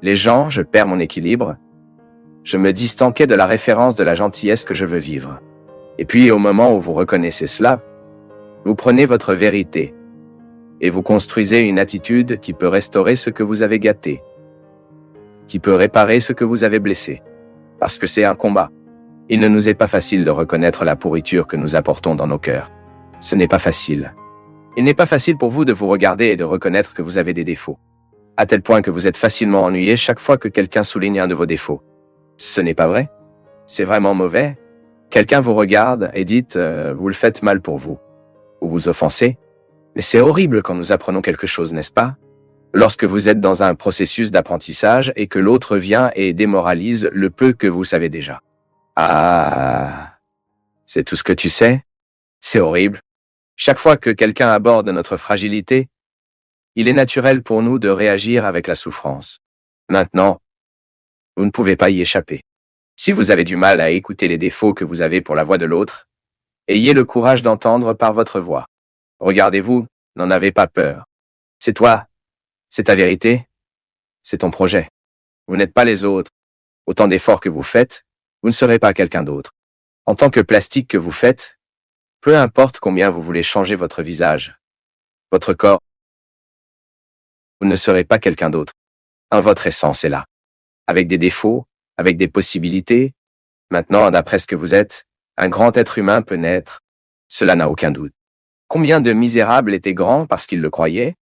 Les gens, je perds mon équilibre. Je me distanquais de la référence de la gentillesse que je veux vivre. Et puis, au moment où vous reconnaissez cela, vous prenez votre vérité et vous construisez une attitude qui peut restaurer ce que vous avez gâté, qui peut réparer ce que vous avez blessé. Parce que c'est un combat. Il ne nous est pas facile de reconnaître la pourriture que nous apportons dans nos cœurs. Ce n'est pas facile. Il n'est pas facile pour vous de vous regarder et de reconnaître que vous avez des défauts. À tel point que vous êtes facilement ennuyé chaque fois que quelqu'un souligne un de vos défauts. Ce n'est pas vrai? C'est vraiment mauvais? Quelqu'un vous regarde et dit vous le faites mal pour vous. Ou vous offensez. Mais c'est horrible quand nous apprenons quelque chose, n'est-ce pas? Lorsque vous êtes dans un processus d'apprentissage et que l'autre vient et démoralise le peu que vous savez déjà. Ah, c'est tout ce que tu sais? C'est horrible. Chaque fois que quelqu'un aborde notre fragilité, il est naturel pour nous de réagir avec la souffrance. Maintenant, vous ne pouvez pas y échapper. Si vous avez du mal à écouter les défauts que vous avez pour la voix de l'autre, ayez le courage d'entendre par votre voix. Regardez-vous, n'en avez pas peur. C'est toi, c'est ta vérité, c'est ton projet. Vous n'êtes pas les autres. Autant d'efforts que vous faites, vous ne serez pas quelqu'un d'autre. En tant que plastique que vous faites, peu importe combien vous voulez changer votre visage, votre corps, vous ne serez pas quelqu'un d'autre. Votre essence est là. Avec des défauts, avec des possibilités. Maintenant, d'après ce que vous êtes, un grand être humain peut naître. Cela n'a aucun doute. Combien de misérables étaient grands parce qu'ils le croyaient?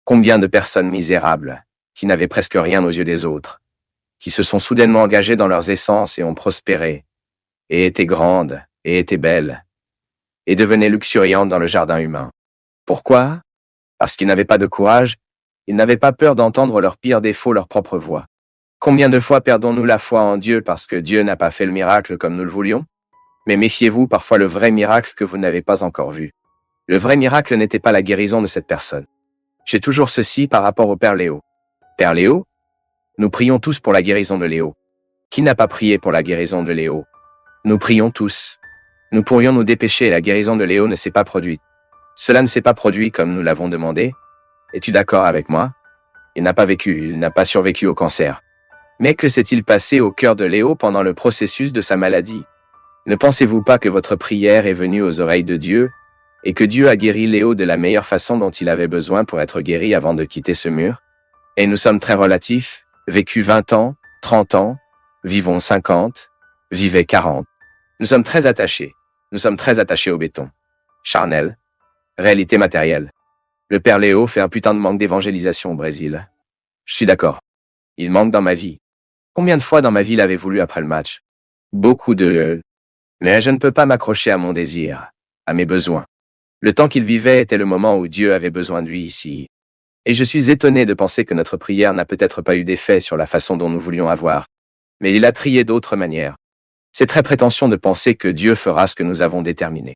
Combien de personnes misérables, qui n'avaient presque rien aux yeux des autres, qui se sont soudainement engagées dans leurs essences et ont prospéré, et étaient grandes, et étaient belles, et devenaient luxuriantes dans le jardin humain. Pourquoi? Parce qu'ils n'avaient pas de courage, ils n'avaient pas peur d'entendre leurs pires défauts, leur propre voix. Combien de fois perdons-nous la foi en Dieu parce que Dieu n'a pas fait le miracle comme nous le voulions? Mais méfiez-vous parfois le vrai miracle que vous n'avez pas encore vu. Le vrai miracle n'était pas la guérison de cette personne. J'ai toujours ceci par rapport au Père Léo. Père Léo? Nous prions tous pour la guérison de Léo. Qui n'a pas prié pour la guérison de Léo? Nous prions tous. Nous pourrions nous dépêcher et la guérison de Léo ne s'est pas produite. Cela ne s'est pas produit comme nous l'avons demandé. Es-tu d'accord avec moi? Il n'a pas vécu, il n'a pas survécu au cancer. Mais que s'est-il passé au cœur de Léo pendant le processus de sa maladie? Ne pensez-vous pas que votre prière est venue aux oreilles de Dieu et que Dieu a guéri Léo de la meilleure façon dont il avait besoin pour être guéri avant de quitter ce mur? Et nous sommes très relatifs, vécu 20 ans, 30 ans, vivons 50, vivez 40. Nous sommes très attachés au béton. Charnel, réalité matérielle. Le Père Léo fait un putain de manque d'évangélisation au Brésil. Je suis d'accord. Il manque dans ma vie. Combien de fois dans ma vie l'avez voulu après le match? Beaucoup de... Mais je ne peux pas m'accrocher à mon désir, à mes besoins. Le temps qu'il vivait était le moment où Dieu avait besoin de lui ici. Et je suis étonné de penser que notre prière n'a peut-être pas eu d'effet sur la façon dont nous voulions avoir. Mais il a trié d'autres manières. C'est très prétentieux de penser que Dieu fera ce que nous avons déterminé.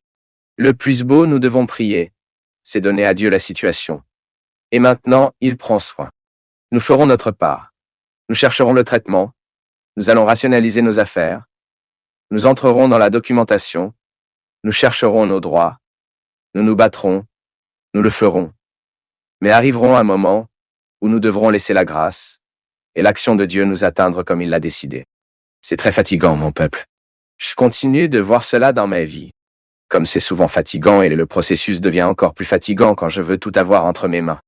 Le plus beau, nous devons prier, c'est donner à Dieu la situation. Et maintenant, il prend soin. Nous ferons notre part. Nous chercherons le traitement. Nous allons rationaliser nos affaires. Nous entrerons dans la documentation. Nous chercherons nos droits. Nous nous battrons. Nous le ferons. Mais arriveront un moment où nous devrons laisser la grâce et l'action de Dieu nous atteindre comme il l'a décidé. C'est très fatigant, mon peuple. Je continue de voir cela dans ma vie. Comme c'est souvent fatigant et le processus devient encore plus fatigant quand je veux tout avoir entre mes mains.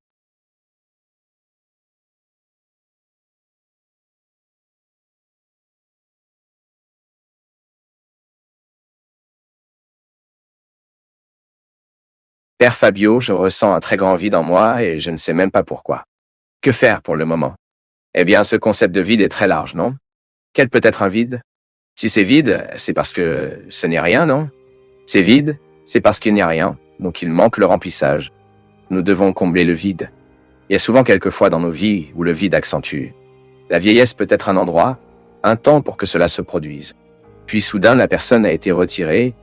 Père Fabio, je ressens un très grand vide en moi et je ne sais même pas pourquoi. Que faire pour le moment? Eh bien, ce concept de vide est très large, non? Quel peut être un vide? Si c'est vide, c'est parce que ce n'est rien, non? C'est vide, c'est parce qu'il n'y a rien, donc il manque le remplissage. Nous devons combler le vide. Il y a souvent quelques fois dans nos vies où le vide accentue. La vieillesse peut être un endroit, un temps pour que cela se produise. Puis soudain, la personne a été retirée,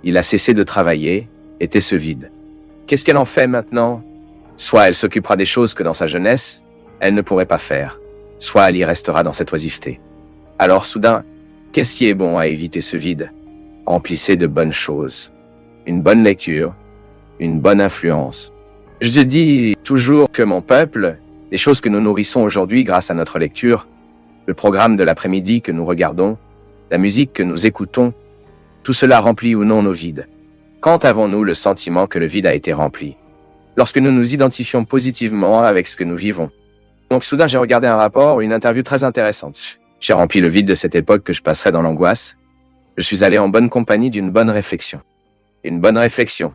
il a cessé de travailler, était ce vide. Qu'est-ce qu'elle en fait maintenant? Soit elle s'occupera des choses que dans sa jeunesse, elle ne pourrait pas faire, soit elle y restera dans cette oisiveté. Alors soudain, qu'est-ce qui est bon à éviter ce vide? Remplissez de bonnes choses. Une bonne lecture, une bonne influence. Je dis toujours que mon peuple, Les choses que nous nourrissons aujourd'hui grâce à notre lecture, le programme de l'après-midi que nous regardons, la musique que nous écoutons, tout cela remplit ou non nos vides. Quand avons-nous le sentiment que le vide a été rempli? Lorsque nous nous identifions positivement avec ce que nous vivons. Donc soudain, j'ai regardé un rapport ou une interview très intéressante. J'ai rempli le vide de cette époque que je passerais dans l'angoisse. Je suis allé en bonne compagnie d'une bonne réflexion. Une bonne réflexion.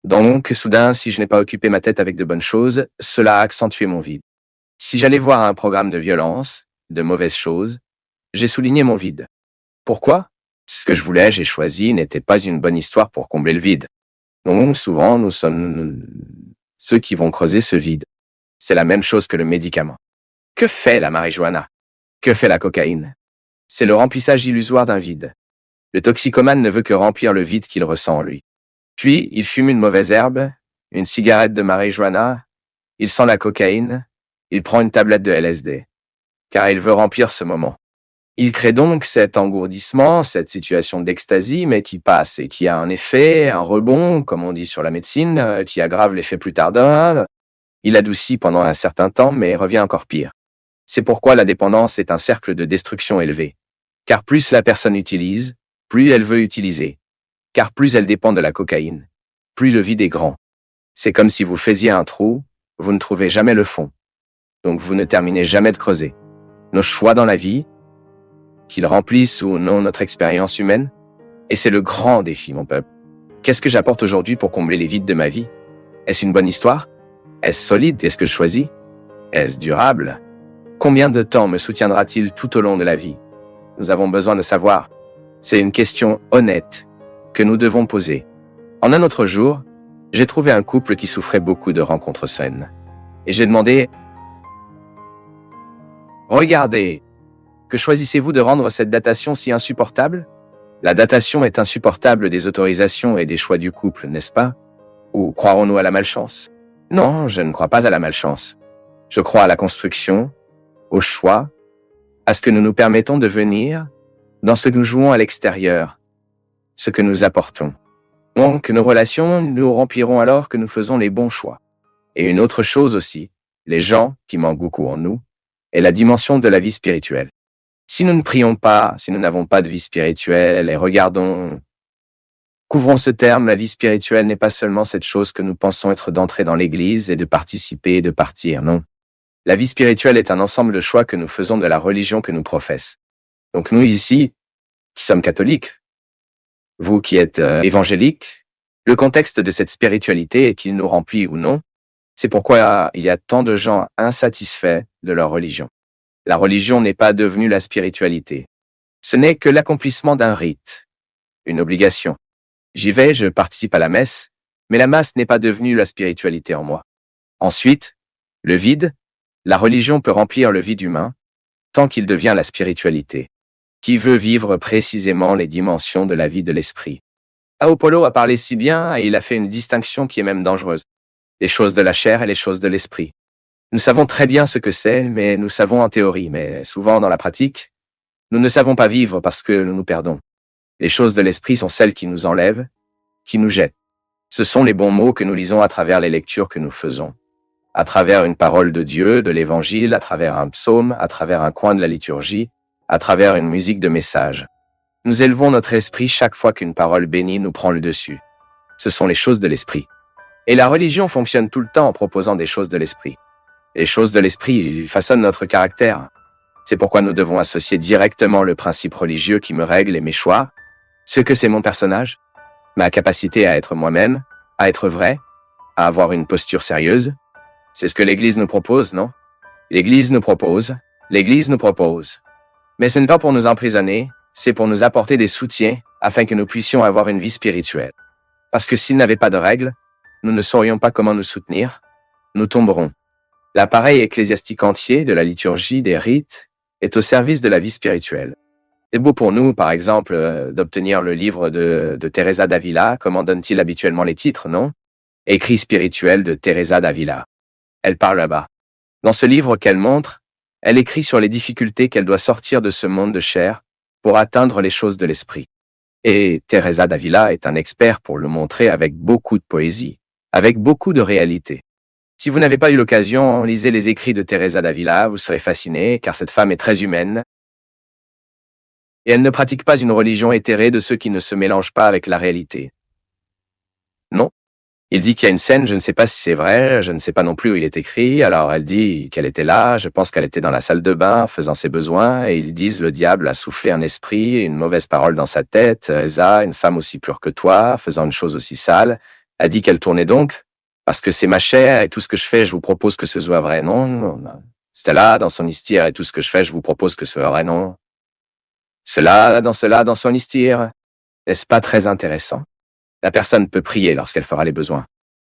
Donc, soudain, si je n'ai pas occupé ma tête avec de bonnes choses, cela a accentué mon vide. Si j'allais voir un programme de violence, de mauvaises choses, j'ai souligné mon vide. Pourquoi? Ce que je voulais, j'ai choisi, n'était pas une bonne histoire pour combler le vide. Donc, souvent, nous sommes ceux qui vont creuser ce vide. C'est la même chose que le médicament. Que fait la marijuana? Que fait la cocaïne? C'est le remplissage illusoire d'un vide. Le toxicomane ne veut que remplir le vide qu'il ressent en lui. Puis, il fume une mauvaise herbe, une cigarette de marijuana, il sent la cocaïne, il prend une tablette de LSD. Car il veut remplir ce moment. Il crée donc cet engourdissement, cette situation d'extasie, mais qui passe et qui a un effet, un rebond, comme on dit sur la médecine, qui aggrave l'effet plus tard. Il adoucit pendant un certain temps, mais revient encore pire. C'est pourquoi la dépendance est un cercle de destruction élevé. Car plus la personne utilise, plus elle veut utiliser. Car plus elle dépend de la cocaïne, plus le vide est grand. C'est comme si vous faisiez un trou, vous ne trouvez jamais le fond. Donc vous ne terminez jamais de creuser. Nos choix dans la vie, qu'ils remplissent ou non notre expérience humaine, et c'est le grand défi, mon peuple. Qu'est-ce que j'apporte aujourd'hui pour combler les vides de ma vie? Est-ce une bonne histoire? Est-ce solide? Est-ce que je choisis? Est-ce durable? Combien de temps me soutiendra-t-il tout au long de la vie? Nous avons besoin de savoir. C'est une question honnête que nous devons poser. En un autre jour, j'ai trouvé un couple qui souffrait beaucoup de rencontres saines. Et j'ai demandé, regardez, que choisissez-vous de rendre cette datation si insupportable? La datation est insupportable des autorisations et des choix du couple, n'est-ce pas? Ou croirons-nous à la malchance? Non, je ne crois pas à la malchance. Je crois à la construction, au choix, à ce que nous nous permettons de venir, dans ce que nous jouons à l'extérieur, ce que nous apportons. Donc, nos relations nous rempliront alors que nous faisons les bons choix. Et une autre chose aussi, les gens qui manquent beaucoup en nous, est la dimension de la vie spirituelle. Si nous ne prions pas, si nous n'avons pas de vie spirituelle, et couvrons ce terme, la vie spirituelle n'est pas seulement cette chose que nous pensons être d'entrer dans l'église et de participer et de partir, non. La vie spirituelle est un ensemble de choix que nous faisons de la religion que nous professons. Donc nous ici, qui sommes catholiques, vous qui êtes évangéliques, le contexte de cette spiritualité est qu'il nous remplit ou non. C'est pourquoi il y a tant de gens insatisfaits de leur religion. La religion n'est pas devenue la spiritualité. Ce n'est que l'accomplissement d'un rite, une obligation. J'y vais, je participe à la messe, mais la masse n'est pas devenue la spiritualité en moi. Ensuite, le vide, la religion peut remplir le vide humain, tant qu'il devient la spiritualité. Qui veut vivre précisément les dimensions de la vie de l'esprit? Apollo a parlé si bien et il a fait une distinction qui est même dangereuse. Les choses de la chair et les choses de l'esprit. Nous savons très bien ce que c'est, mais nous savons en théorie, mais souvent dans la pratique, nous ne savons pas vivre parce que nous nous perdons. Les choses de l'esprit sont celles qui nous enlèvent, qui nous jettent. Ce sont les bons mots que nous lisons à travers les lectures que nous faisons, à travers une parole de Dieu, de l'Évangile, à travers un psaume, à travers un coin de la liturgie, à travers une musique de message. Nous élevons notre esprit chaque fois qu'une parole bénie nous prend le dessus. Ce sont les choses de l'esprit. Et la religion fonctionne tout le temps en proposant des choses de l'esprit. Les choses de l'esprit façonnent notre caractère. C'est pourquoi nous devons associer directement le principe religieux qui me règle et mes choix, ce que c'est mon personnage, ma capacité à être moi-même, à être vrai, à avoir une posture sérieuse. C'est ce que l'Église nous propose, non? L'Église nous propose. Mais ce n'est pas pour nous emprisonner, c'est pour nous apporter des soutiens afin que nous puissions avoir une vie spirituelle. Parce que s'il n'avait pas de règles, nous ne saurions pas comment nous soutenir, nous tomberons. L'appareil ecclésiastique entier de la liturgie, des rites, est au service de la vie spirituelle. C'est beau pour nous, par exemple, d'obtenir le livre de Teresa d'Avila, comment donne-t-il habituellement les titres, non? Écrit spirituel de Teresa d'Avila. Elle parle là-bas. Dans ce livre qu'elle montre, elle écrit sur les difficultés qu'elle doit sortir de ce monde de chair pour atteindre les choses de l'esprit. Et Teresa d'Avila est un expert pour le montrer avec beaucoup de poésie, avec beaucoup de réalité. Si vous n'avez pas eu l'occasion, lisez les écrits de Teresa d'Avila, vous serez fasciné, car cette femme est très humaine, et elle ne pratique pas une religion éthérée de ceux qui ne se mélangent pas avec la réalité. Non. Il dit qu'il y a une scène, je ne sais pas si c'est vrai, je ne sais pas non plus où il est écrit, alors elle dit qu'elle était là, je pense qu'elle était dans la salle de bain, faisant ses besoins, et ils disent le diable a soufflé un esprit, une mauvaise parole dans sa tête, Eza, une femme aussi pure que toi, faisant une chose aussi sale, a dit qu'elle tournait donc, parce que c'est ma chair, et tout ce que je fais, je vous propose que ce soit vrai, non, non, non. Stella, dans son hystère, et tout ce que je fais, je vous propose que ce soit vrai, non. Cela, dans son hystère. N'est-ce pas très intéressant? La personne peut prier lorsqu'elle fera les besoins.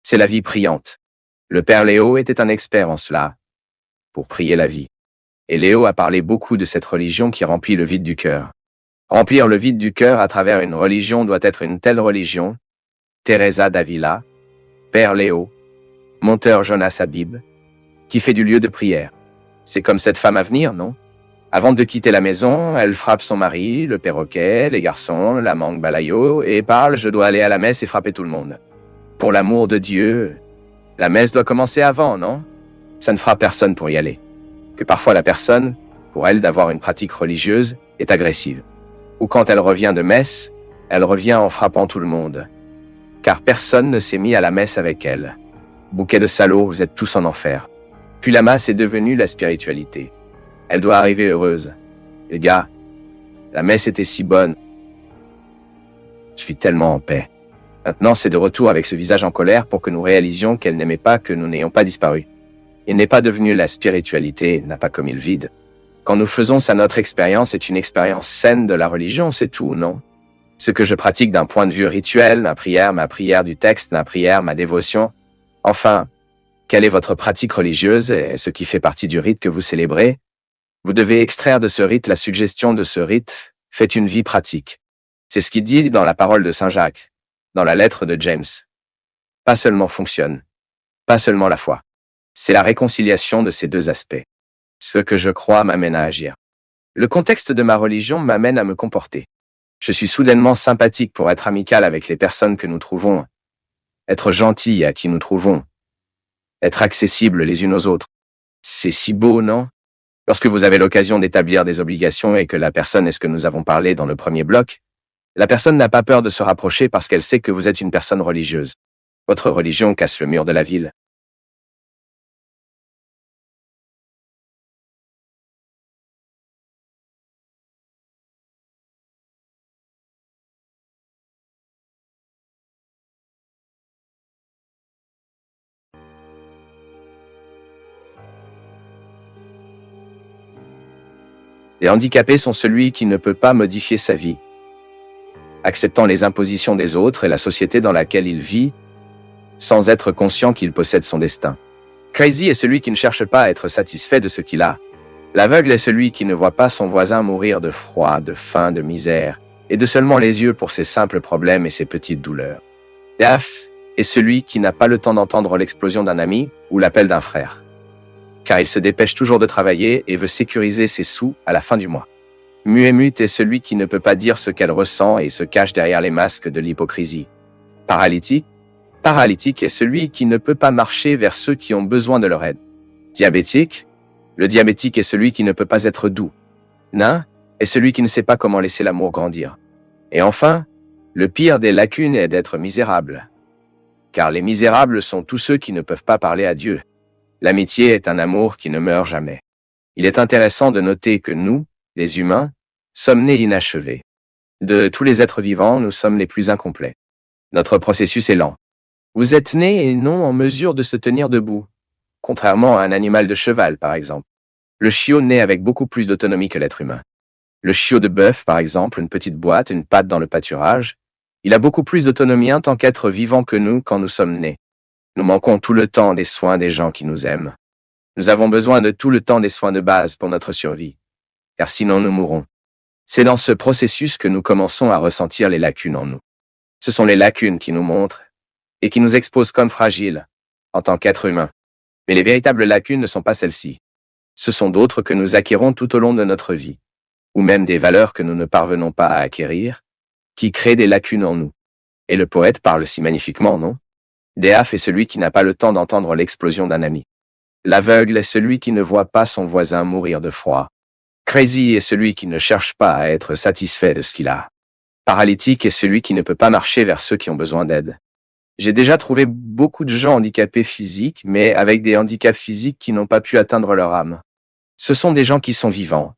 C'est la vie priante. Le père Léo était un expert en cela, pour prier la vie. Et Léo a parlé beaucoup de cette religion qui remplit le vide du cœur. Remplir le vide du cœur à travers une religion doit être une telle religion. Teresa d'Avila, père Léo, monteur Jonas Habib, qui fait du lieu de prière. C'est comme cette femme à venir, non? Avant de quitter la maison, elle frappe son mari, le perroquet, les garçons, la mangue balayo, et parle « Je dois aller à la messe et frapper tout le monde. » Pour l'amour de Dieu, la messe doit commencer avant, non? Ça ne fera personne pour y aller. Que parfois la personne, pour elle d'avoir une pratique religieuse, est agressive. Ou quand elle revient de messe, elle revient en frappant tout le monde. Car personne ne s'est mis à la messe avec elle. Bouquet de salauds, vous êtes tous en enfer. Puis la masse est devenue la spiritualité. Elle doit arriver heureuse. Les gars, la messe était si bonne. Je suis tellement en paix. Maintenant, c'est de retour avec ce visage en colère pour que nous réalisions qu'elle n'aimait pas que nous n'ayons pas disparu. Il n'est pas devenu la spiritualité, n'a pas commis le vide. Quand nous faisons ça, notre expérience est une expérience saine de la religion, c'est tout, non? Ce que je pratique d'un point de vue rituel, ma prière du texte, ma prière, ma dévotion. Enfin, quelle est votre pratique religieuse et ce qui fait partie du rite que vous célébrez? Vous devez extraire de ce rite la suggestion de ce rite, faites une vie pratique. C'est ce qu'il dit dans la parole de Saint Jacques, dans la lettre de James. Pas seulement fonctionne, pas seulement la foi. C'est la réconciliation de ces deux aspects. Ce que je crois m'amène à agir. Le contexte de ma religion m'amène à me comporter. Je suis soudainement sympathique pour être amical avec les personnes que nous trouvons, être gentil à qui nous trouvons, être accessible les unes aux autres. C'est si beau, non? Lorsque vous avez l'occasion d'établir des obligations et que la personne est ce que nous avons parlé dans le premier bloc, la personne n'a pas peur de se rapprocher parce qu'elle sait que vous êtes une personne religieuse. Votre religion casse le mur de la ville. Les handicapés sont celui qui ne peut pas modifier sa vie, acceptant les impositions des autres et la société dans laquelle il vit, sans être conscient qu'il possède son destin. Crazy est celui qui ne cherche pas à être satisfait de ce qu'il a. L'aveugle est celui qui ne voit pas son voisin mourir de froid, de faim, de misère, et de seulement les yeux pour ses simples problèmes et ses petites douleurs. Deaf est celui qui n'a pas le temps d'entendre l'explosion d'un ami ou l'appel d'un frère, car il se dépêche toujours de travailler et veut sécuriser ses sous à la fin du mois. Muet est celui qui ne peut pas dire ce qu'elle ressent et se cache derrière les masques de l'hypocrisie. Paralytique est celui qui ne peut pas marcher vers ceux qui ont besoin de leur aide. Diabétique, le diabétique est celui qui ne peut pas être doux. Nain est celui qui ne sait pas comment laisser l'amour grandir. Et enfin, le pire des lacunes est d'être misérable. Car les misérables sont tous ceux qui ne peuvent pas parler à Dieu. L'amitié est un amour qui ne meurt jamais. Il est intéressant de noter que nous, les humains, sommes nés inachevés. De tous les êtres vivants, nous sommes les plus incomplets. Notre processus est lent. Vous êtes nés et non en mesure de se tenir debout, contrairement à un animal de cheval, par exemple. Le chiot naît avec beaucoup plus d'autonomie que l'être humain. Le chiot de bœuf, par exemple, une petite boîte, une patte dans le pâturage, il a beaucoup plus d'autonomie en tant qu'être vivant que nous quand nous sommes nés. Nous manquons tout le temps des soins des gens qui nous aiment. Nous avons besoin de tout le temps des soins de base pour notre survie, car sinon nous mourrons. C'est dans ce processus que nous commençons à ressentir les lacunes en nous. Ce sont les lacunes qui nous montrent et qui nous exposent comme fragiles en tant qu'êtres humains. Mais les véritables lacunes ne sont pas celles-ci. Ce sont d'autres que nous acquérons tout au long de notre vie, ou même des valeurs que nous ne parvenons pas à acquérir, qui créent des lacunes en nous. Et le poète parle si magnifiquement, non? Déaf est celui qui n'a pas le temps d'entendre l'explosion d'un ami. L'aveugle est celui qui ne voit pas son voisin mourir de froid. Crazy est celui qui ne cherche pas à être satisfait de ce qu'il a. Paralytique est celui qui ne peut pas marcher vers ceux qui ont besoin d'aide. J'ai déjà trouvé beaucoup de gens handicapés physiques, mais avec des handicaps physiques qui n'ont pas pu atteindre leur âme. Ce sont des gens qui sont vivants,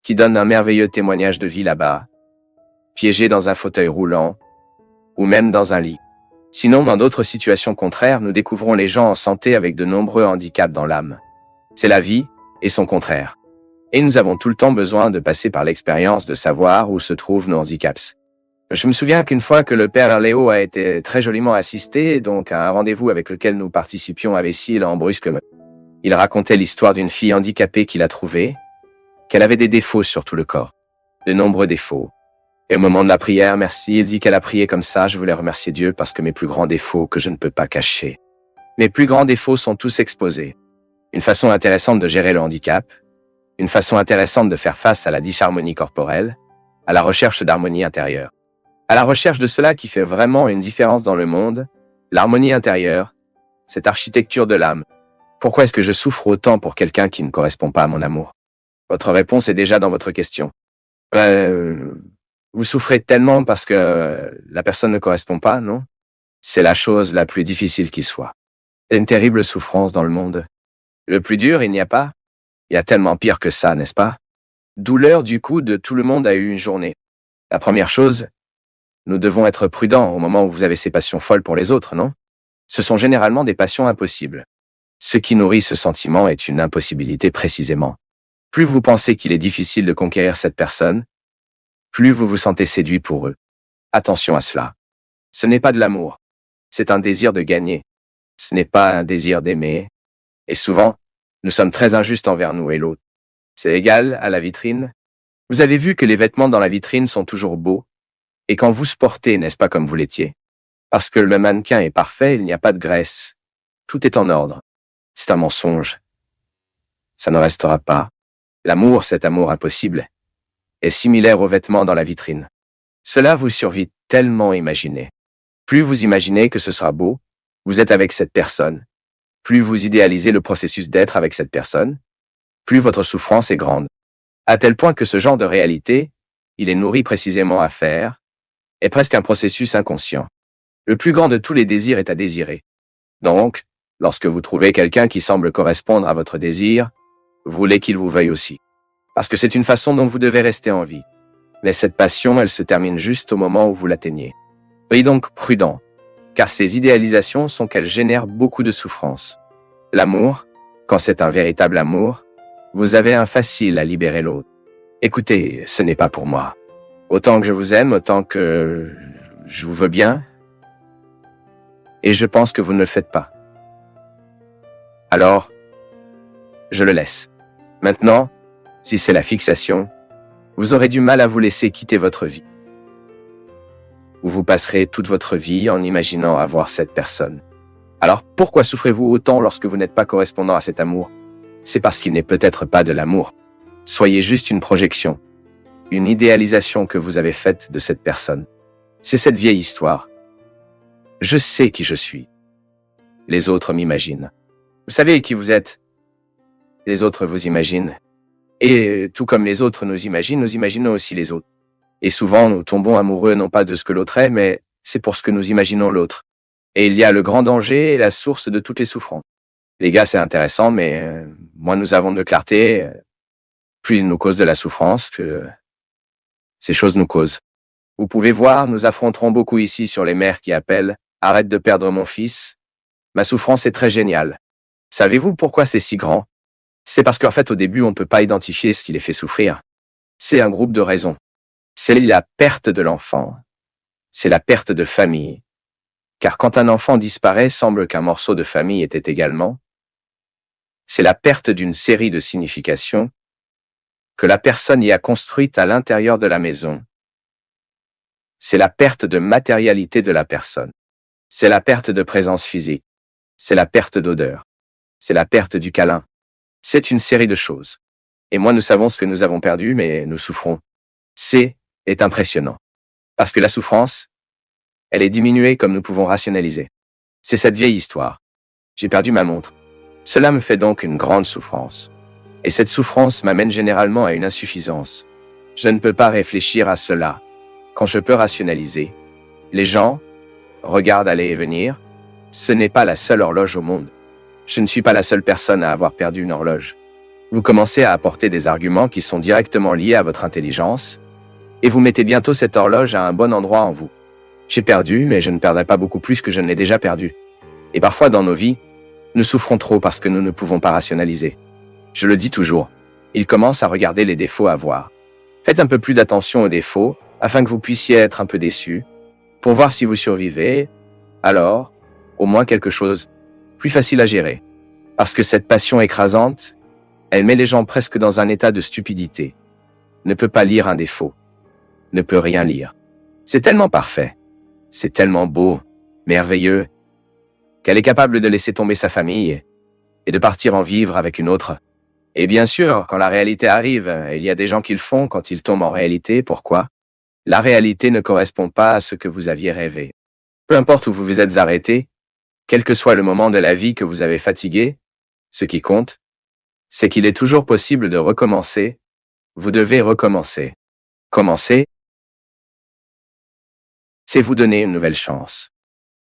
qui donnent un merveilleux témoignage de vie là-bas, piégés dans un fauteuil roulant, ou même dans un lit. Sinon, dans d'autres situations contraires, nous découvrons les gens en santé avec de nombreux handicaps dans l'âme. C'est la vie et son contraire. Et nous avons tout le temps besoin de passer par l'expérience de savoir où se trouvent nos handicaps. Je me souviens qu'une fois que le père Léo a été très joliment assisté, donc à un rendez-vous avec lequel nous participions à Vessil en brusque, il racontait l'histoire d'une fille handicapée qu'il a trouvée, qu'elle avait des défauts sur tout le corps, de nombreux défauts. Et au moment de la prière, merci, il dit qu'elle a prié comme ça, je voulais remercier Dieu parce que mes plus grands défauts que je ne peux pas cacher. Mes plus grands défauts sont tous exposés. Une façon intéressante de gérer le handicap, une façon intéressante de faire face à la disharmonie corporelle, à la recherche d'harmonie intérieure. À la recherche de cela qui fait vraiment une différence dans le monde, l'harmonie intérieure, cette architecture de l'âme. Pourquoi est-ce que je souffre autant pour quelqu'un qui ne correspond pas à mon amour? Votre réponse est déjà dans votre question. Vous souffrez tellement parce que la personne ne correspond pas, non? C'est la chose la plus difficile qui soit. Il y a une terrible souffrance dans le monde. Le plus dur, il n'y a pas. Il y a tellement pire que ça, n'est-ce pas? Douleur du coup de tout le monde a eu une journée. La première chose, nous devons être prudents au moment où vous avez ces passions folles pour les autres, non? Ce sont généralement des passions impossibles. Ce qui nourrit ce sentiment est une impossibilité précisément. Plus vous pensez qu'il est difficile de conquérir cette personne, plus vous vous sentez séduit pour eux. Attention à cela. Ce n'est pas de l'amour. C'est un désir de gagner. Ce n'est pas un désir d'aimer. Et souvent, nous sommes très injustes envers nous et l'autre. C'est égal à la vitrine. Vous avez vu que les vêtements dans la vitrine sont toujours beaux. Et quand vous se portez, n'est-ce pas comme vous l'étiez? Parce que le mannequin est parfait, il n'y a pas de graisse. Tout est en ordre. C'est un mensonge. Ça ne restera pas. L'amour, cet amour impossible, est similaire aux vêtements dans la vitrine. Cela vous survit tellement imaginer. Plus vous imaginez que ce sera beau, vous êtes avec cette personne. Plus vous idéalisez le processus d'être avec cette personne, plus votre souffrance est grande. À tel point que ce genre de réalité, il est nourri précisément à faire, est presque un processus inconscient. Le plus grand de tous les désirs est à désirer. Donc, lorsque vous trouvez quelqu'un qui semble correspondre à votre désir, vous voulez qu'il vous veuille aussi. Parce que c'est une façon dont vous devez rester en vie. Mais cette passion, elle se termine juste au moment où vous l'atteignez. Soyez donc prudent, car ces idéalisations sont qu'elles génèrent beaucoup de souffrance. L'amour, quand c'est un véritable amour, vous avez un facile à libérer l'autre. Écoutez, ce n'est pas pour moi. Autant que je vous aime, autant que je vous veux bien, et je pense que vous ne le faites pas. Alors, je le laisse. Maintenant, si c'est la fixation, vous aurez du mal à vous laisser quitter votre vie. Vous passerez toute votre vie en imaginant avoir cette personne. Alors pourquoi souffrez-vous autant lorsque vous n'êtes pas correspondant à cet amour? C'est parce qu'il n'est peut-être pas de l'amour. Soyez juste une projection, une idéalisation que vous avez faite de cette personne. C'est cette vieille histoire. Je sais qui je suis. Les autres m'imaginent. Vous savez qui vous êtes. Les autres vous imaginent. Et tout comme les autres nous imaginons aussi les autres. Et souvent, nous tombons amoureux non pas de ce que l'autre est, mais c'est pour ce que nous imaginons l'autre. Et il y a le grand danger et la source de toutes les souffrances. Les gars, c'est intéressant, mais moins nous avons de clarté, plus il nous cause de la souffrance que ces choses nous causent. Vous pouvez voir, nous affronterons beaucoup ici sur les mères qui appellent « Arrête de perdre mon fils ». Ma souffrance est très géniale. Savez-vous pourquoi c'est si grand? C'est parce qu'en fait, au début, on ne peut pas identifier ce qui les fait souffrir. C'est un groupe de raisons. C'est la perte de l'enfant. C'est la perte de famille. Car quand un enfant disparaît, semble qu'un morceau de famille était également. C'est la perte d'une série de significations que la personne y a construite à l'intérieur de la maison. C'est la perte de matérialité de la personne. C'est la perte de présence physique. C'est la perte d'odeur. C'est la perte du câlin. C'est une série de choses. Et moi, nous savons ce que nous avons perdu, mais nous souffrons. Est impressionnant. Parce que la souffrance, elle est diminuée comme nous pouvons rationaliser. C'est cette vieille histoire. J'ai perdu ma montre. Cela me fait donc une grande souffrance. Et cette souffrance m'amène généralement à une insuffisance. Je ne peux pas réfléchir à cela. Quand je peux rationaliser, les gens regardent aller et venir. Ce n'est pas la seule horloge au monde. Je ne suis pas la seule personne à avoir perdu une horloge. Vous commencez à apporter des arguments qui sont directement liés à votre intelligence, et vous mettez bientôt cette horloge à un bon endroit en vous. J'ai perdu, mais je ne perdrai pas beaucoup plus que je ne l'ai déjà perdu. Et parfois dans nos vies, nous souffrons trop parce que nous ne pouvons pas rationaliser. Je le dis toujours, il commence à regarder les défauts à voir. Faites un peu plus d'attention aux défauts, afin que vous puissiez être un peu déçus, pour voir si vous survivez, alors, au moins quelque chose, plus facile à gérer. Parce que cette passion écrasante, elle met les gens presque dans un état de stupidité. Ne peut pas lire un défaut. Ne peut rien lire. C'est tellement parfait. C'est tellement beau, merveilleux, qu'elle est capable de laisser tomber sa famille et de partir en vivre avec une autre. Et bien sûr, quand la réalité arrive, il y a des gens qui le font quand ils tombent en réalité. Pourquoi? La réalité ne correspond pas à ce que vous aviez rêvé. Peu importe où vous vous êtes arrêté, quel que soit le moment de la vie que vous avez fatigué, ce qui compte, c'est qu'il est toujours possible de recommencer. Vous devez recommencer. Commencer, c'est vous donner une nouvelle chance.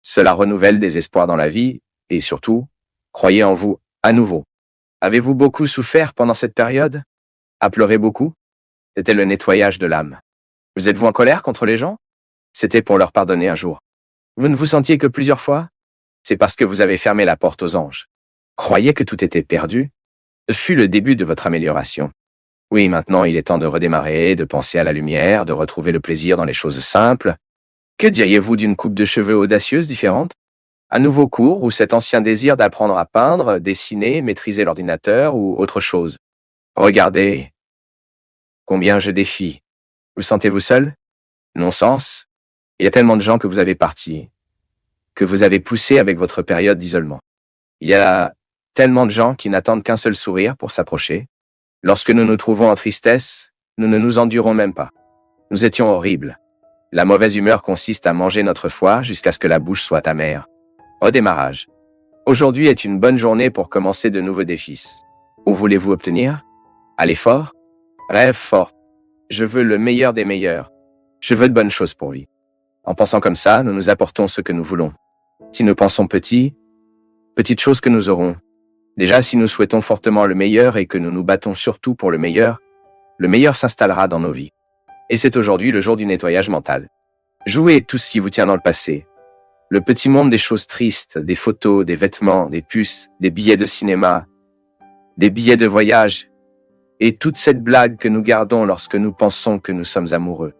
Cela renouvelle des espoirs dans la vie, et surtout, croyez en vous, à nouveau. Avez-vous beaucoup souffert pendant cette période? À pleurer beaucoup? C'était le nettoyage de l'âme. Vous êtes-vous en colère contre les gens? C'était pour leur pardonner un jour. Vous ne vous sentiez que plusieurs fois? C'est parce que vous avez fermé la porte aux anges. Croyez que tout était perdu? Ce fut le début de votre amélioration. Oui, maintenant il est temps de redémarrer, de penser à la lumière, de retrouver le plaisir dans les choses simples. Que diriez-vous d'une coupe de cheveux audacieuse différente? Un nouveau cours ou cet ancien désir d'apprendre à peindre, dessiner, maîtriser l'ordinateur ou autre chose? Regardez combien je défie. Vous sentez-vous seul? Non-sens. Il y a tellement de gens que vous avez partis, que vous avez poussé avec votre période d'isolement. Il y a tellement de gens qui n'attendent qu'un seul sourire pour s'approcher. Lorsque nous nous trouvons en tristesse, nous ne nous endurons même pas. Nous étions horribles. La mauvaise humeur consiste à manger notre foie jusqu'à ce que la bouche soit amère. Au démarrage. Aujourd'hui est une bonne journée pour commencer de nouveaux défis. Où voulez-vous obtenir? Allez fort? Rêve fort. Je veux le meilleur des meilleurs. Je veux de bonnes choses pour lui. En pensant comme ça, nous nous apportons ce que nous voulons. Si nous pensons petit, petites choses que nous aurons. Déjà, si nous souhaitons fortement le meilleur et que nous nous battons surtout pour le meilleur s'installera dans nos vies. Et c'est aujourd'hui le jour du nettoyage mental. Jouez tout ce qui vous tient dans le passé. Le petit monde des choses tristes, des photos, des vêtements, des puces, des billets de cinéma, des billets de voyage, et toute cette blague que nous gardons lorsque nous pensons que nous sommes amoureux.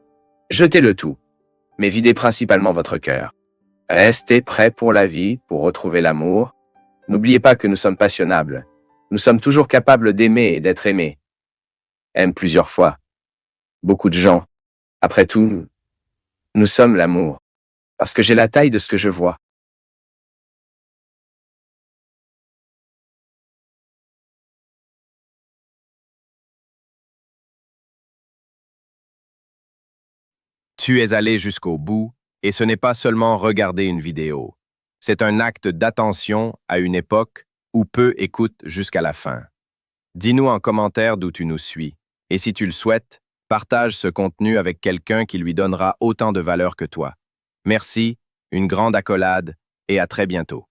Jetez le tout, mais videz principalement votre cœur. Restez prêts pour la vie, pour retrouver l'amour. N'oubliez pas que nous sommes passionnables. Nous sommes toujours capables d'aimer et d'être aimés. Aime plusieurs fois. Beaucoup de gens. Après tout, nous sommes l'amour. Parce que j'ai la taille de ce que je vois. Tu es allé jusqu'au bout, et ce n'est pas seulement regarder une vidéo. C'est un acte d'attention à une époque où peu écoutent jusqu'à la fin. Dis-nous en commentaire d'où tu nous suis, et si tu le souhaites, partage ce contenu avec quelqu'un qui lui donnera autant de valeur que toi. Merci, une grande accolade, et à très bientôt.